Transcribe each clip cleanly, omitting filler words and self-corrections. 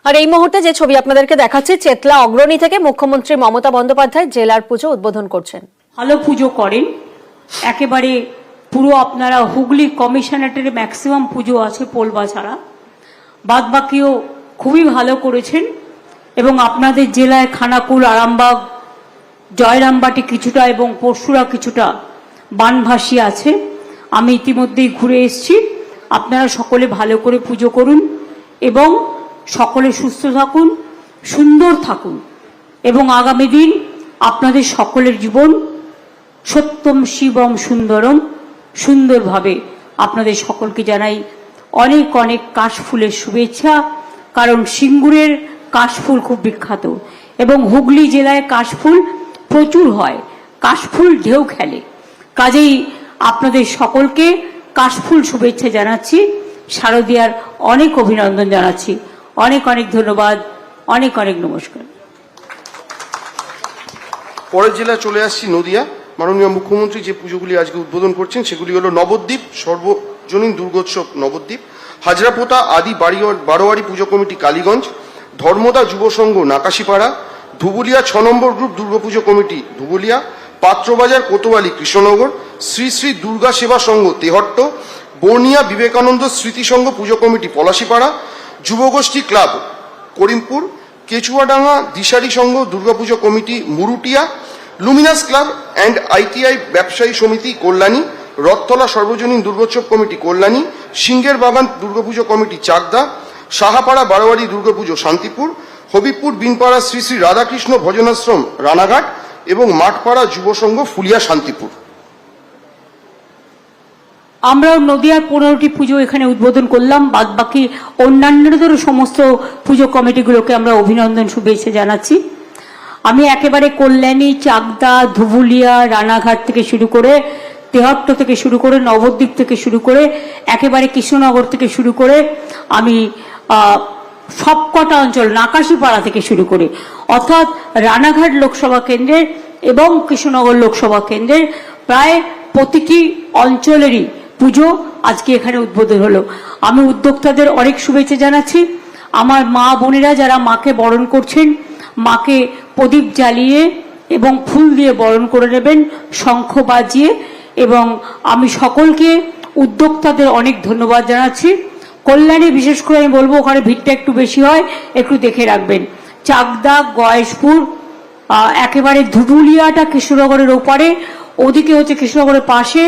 আর এই মুহূর্তে যে ছবি আপনাদেরকে দেখাচ্ছি, চেতলা অগ্রণী থেকে মুখ্যমন্ত্রী মমতা বন্দ্যোপাধ্যায় জেলার পুজো উদ্বোধন করছেন। ভালো পুজো করেন, একেবারে পুরো আপনারা হুগলি কমিশনারেটের ম্যাক্সিমাম পুজো আছে পোলবা ছাড়া, বাদ বাকিও খুবই ভালো করেছেন। এবং আপনাদের জেলায় খানাকুল, আরামবাগ, জয়রামবাটি কিছুটা এবং পরশুরা কিছুটা বানভাসী আছে। আমি ইতিমধ্যেই ঘুরে এসেছি। আপনারা সকলে ভালো করে পুজো করুন এবং সকলে সুস্থ থাকুন, সুন্দর থাকুন এবং আগামী দিন আপনাদের সকলের জীবন সত্যম শিবম সুন্দরম সুন্দরভাবে আপনাদের সকলকে জানাই অনেক অনেক কাশফুলের শুভেচ্ছা। কারণ সিঙ্গুরের কাশফুল খুব বিখ্যাত এবং হুগলি জেলায় কাশফুল প্রচুর হয়, কাশফুল ঢেউ খেলে। কাজেই আপনাদের সকলকে কাশফুল শুভেচ্ছা জানাচ্ছি, শারদীয়ার অনেক অভিনন্দন জানাচ্ছি। অনেক অনেক ধন্যবাদ, অনেক অনেক নমস্কার। পরের জেলায় চলে আসছি নদিয়া। মাননীয় মুখ্যমন্ত্রী যে পুজোগুলি আজকে উদ্বোধন করছেন সেগুলি হলো নবদ্বীপ সর্বজনীন দুর্গোৎসব নবদ্বীপ, হাজরাপোতা আদি বারোয়ারি পুজো কমিটি কালীগঞ্জ, ধর্মদা যুব সংঘ নাকাশিপাড়া, ধুবুলিয়া 6 নম্বর গ্রুপ দুর্গাপুজো কমিটি ধুবুলিয়া, পাত্রবাজার কোতোয়ালি কৃষ্ণনগর, শ্রী শ্রী দুর্গা সেবা সংঘ তেহট্ট, বর্নিয়া বিবেকানন্দ স্মৃতি সংঘ পুজো কমিটি পলাশিপাড়া, যুবগোষ্ঠী ক্লাব করিমপুর, কেচুয়াডাঙ্গা দিশারি সংঘ দুর্গাপুজো কমিটি Murutia, luminous club and ITI ব্যবসায়ী সমিতি কল্যাণী, রথতলা সর্বজনীন দুর্গোৎসব কমিটি কল্যাণী, সিংহের বাগান দুর্গাপুজো কমিটি চাকদা, সাহাপাড়া বারোয়ারি দুর্গাপুজো শান্তিপুর, হবিবপুর বিনপাড়া শ্রী শ্রী রাধাকৃষ্ণ ভজনাশ্রম রানাঘাট এবং মাঠপাড়া যুব সংঘ ফুলিয়া শান্তিপুর। আমরা নদিয়ার 15টি পুজো এখানে উদ্বোধন করলাম, বাদ বাকি অন্যান্যদেরও সমস্ত পুজো কমিটিগুলোকে আমরা অভিনন্দন শুভেচ্ছা জানাচ্ছি। আমি একেবারে কল্যাণী, চাকদা, ধুবুলিয়া, রানাঘাট থেকে শুরু করে তেহট্ট থেকে শুরু করে নবদ্বীপ থেকে শুরু করে একেবারে কৃষ্ণনগর থেকে শুরু করে আমি সবকটা অঞ্চল নাকাশিপাড়া থেকে শুরু করে অর্থাৎ রানাঘাট লোকসভা কেন্দ্রের এবং কৃষ্ণনগর লোকসভা কেন্দ্রের প্রায় প্রতিটি অঞ্চলেরই পুজো আজকে এখানে উদ্বোধন হলো। আমি উদ্যোক্তাদের অনেক শুভেচ্ছা জানাচ্ছি। আমার মা বোনেরা যারা মাকে বরণ করছেন, মাকে প্রদীপ জ্বালিয়ে এবং ফুল দিয়ে বরণ করে নেবেন, শঙ্খ বাজিয়ে। এবং আমি সকলকে উদ্যোক্তাদের অনেক ধন্যবাদ জানাচ্ছি। কল্যাণী বিশেষ করে আমি বলবো ওখানে ভিড়টা একটু বেশি হয়, একটু দেখে রাখবেন। চাকদা, গয়েশপুর, একেবারে ধুবুলিয়াটা কৃষ্ণনগরের ওপারে, ওদিকে হচ্ছে কৃষ্ণনগরের পাশে,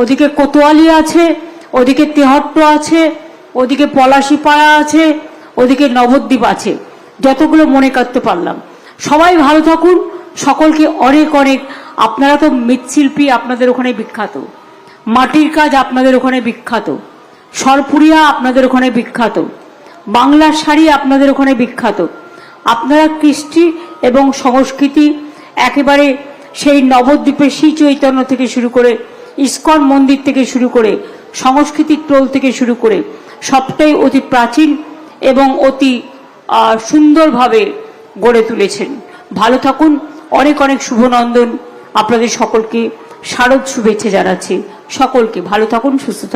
ওদিকে কোতোয়ালি আছে, ওদিকে তেহট্ট আছে, ওদিকে পলাশিপাড়া আছে, ওদিকে নবদ্বীপ আছে, যতগুলো মনে করতে পারলাম। সবাই ভালো থাকুন, সকলকে অনেক অনেক। আপনারা তো মৃৎশিল্পী, আপনাদের ওখানে বিখ্যাত, মাটির কাজ আপনাদের ওখানে বিখ্যাত, সরপুরিয়া আপনাদের ওখানে বিখ্যাত, বাংলার শাড়ি আপনাদের ওখানে বিখ্যাত। আপনারা কৃষ্টি এবং সংস্কৃতি একেবারে সেই নবদ্বীপের শ্রী চৈতন্য থেকে শুরু করে ইস্কন মন্দির থেকে শুরু করে সংস্কৃতির টোল থেকে শুরু করে সবটাই অতি প্রাচীন এবং অতি সুন্দরভাবে গড়ে তুলেছেন। ভালো থাকুন, অনেক অনেক শুভনন্দন আপনাদের সকলকে, শারদ শুভেচ্ছা জানাচ্ছি। সকলকে ভালো থাকুন, সুস্থ থাকুন।